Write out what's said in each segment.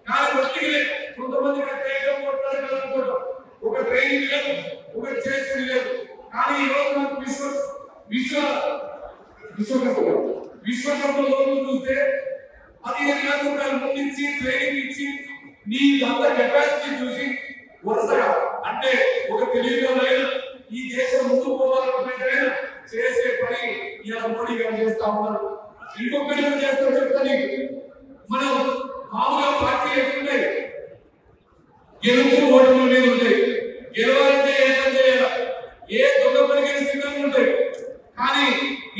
కానీ ఒట్టిగా కొంతమంది ట్రైనింగ్ కొట్టాలనుకుంటాం, ఒక ట్రైనింగ్ లేదు, ఒక చేసేది లేదు. కానీ ఈ రోజు మనకు విశ్వకప్లో చూస్తే 15 లక్షల రూపాయలు ముందు ఇచ్చి ట్రైనింగ్ ఇచ్చి నీ అంత కెపాసిటీ చూసి వరుసగా అంటే ఒక తెలియదు ఈ దేశం ముందుకు పోవాలనుకుంటే చేసే పని ఇలా మోడీ గారు చేస్తా ఉన్నారు. ఇంకొకటి చేస్తా చెప్తా నీకు, మనం మామూలుగా పార్టీ ఎట్లుంటాయి, గెలుపు ఓటమి మీద ఉంటాయి. గెలవాలంటే ఏం చేయాలి, ఏ దొంగ పనికి సిద్ధంగా ఉంటాయి. కానీ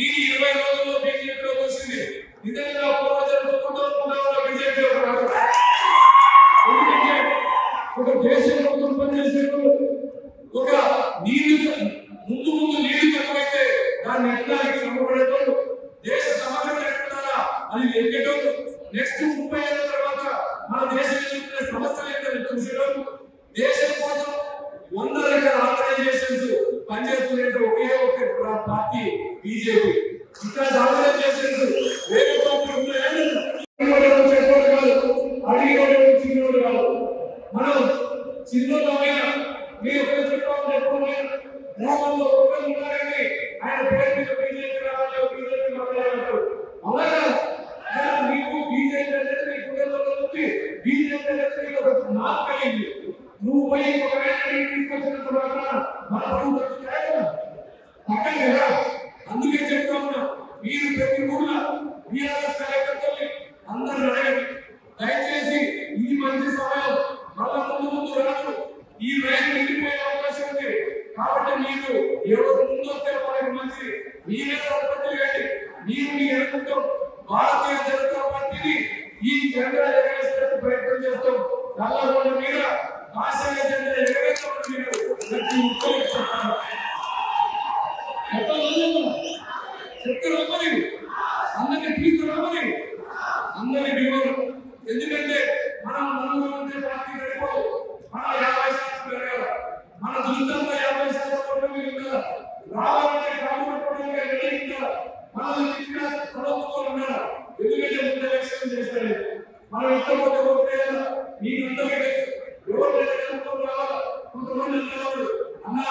ఈ 20 రోజుల్లో బీజేపీలో వచ్చింది నిజంగా బీజేపీ ఒక దేశం కోసం పనిచేసేటప్పుడు ఒక నీళ్లు ముందు నీళ్లు తక్కువైతే దాన్ని ఎట్లా శ్రమపడేటోళ్ళు, దేశ సమగ్రత ఎట్లా అది ఎక్కేటోళ్ళు, నెక్స్ట్ 30 ఏళ్ళ తర్వాత మన దేశం సమస్యలు ఏంటని చూసేటోళ్ళు, దేశం కోసం 100 రకాల ఆర్గనైజేషన్స్ పనిచేస్తున్న ఒకే ఒక పార్టీ బీజేపీ. ఇంకా ఆర్గనైజేషన్స్ వేరే పార్టీలు అడిగేవాడు కాదు. మనం చిన్నోళ్ళమైనా మీరు గ్రామంలో ఒక్కరు ఉన్నారని ఆయన పేరు మీద బీజేపీ రావాలి, బీజేపీ మాట్లాడారు. అలాగా మీకు బీజేపీ అనేది మీ గుండెల్లో ఉంది, బీజేపీ అనేది మీకు ఒక మార్పు అయింది. నువ్వు పోయి ఒకవేళ తీసుకొచ్చిన తర్వాత మన పక్కన కదా. అందుకే చెప్తా ఉన్నా, మీరు ప్రతి ఊళ్ళో బీఆర్ఎస్ కార్యకర్తల్ని అందరూ అడగండి, దయచేసి ఇది మంచి సమయం, మళ్ళా ముందు రాదు, ఈ రైతు నిండిపోయే అవకాశం ఉంది. కాబట్టి మీరు ఎవరు ముందు వస్తే వాళ్ళకి మంచి, మీరే సర్పంచ్ చేయండి. మీరు మీ అనుకుంటాం భారతీయ జనతా పార్టీని ఈ జెండా ఎగరేసేందుకు ప్రయత్నం చేస్తాం. నల్లగొండ మీద కాషాయ జెండా ఎగరేస్తామని మీరు చెప్తారమ్మని అందరినీ తీసుకురామని అందరి వివరం. ఎందుకంటే మనం నలుగురు పార్టీ సరిపోదు, మన 50% పెరగాల, మన దుష్టంలో 50% మీరు ఉండాలి, రావాలంటే కాపాడుకోవడానికి రెడీ ఉండాలి, మనం తలచుకోవాలన్నా. ఎందుకంటే ముందు ఎలక్షన్ చేస్తారు, మనం ఇష్టపోతే ఓటేయాలి. మీకు అందరికీ ఎవరు రావాలి, కొంతమంది అన్నా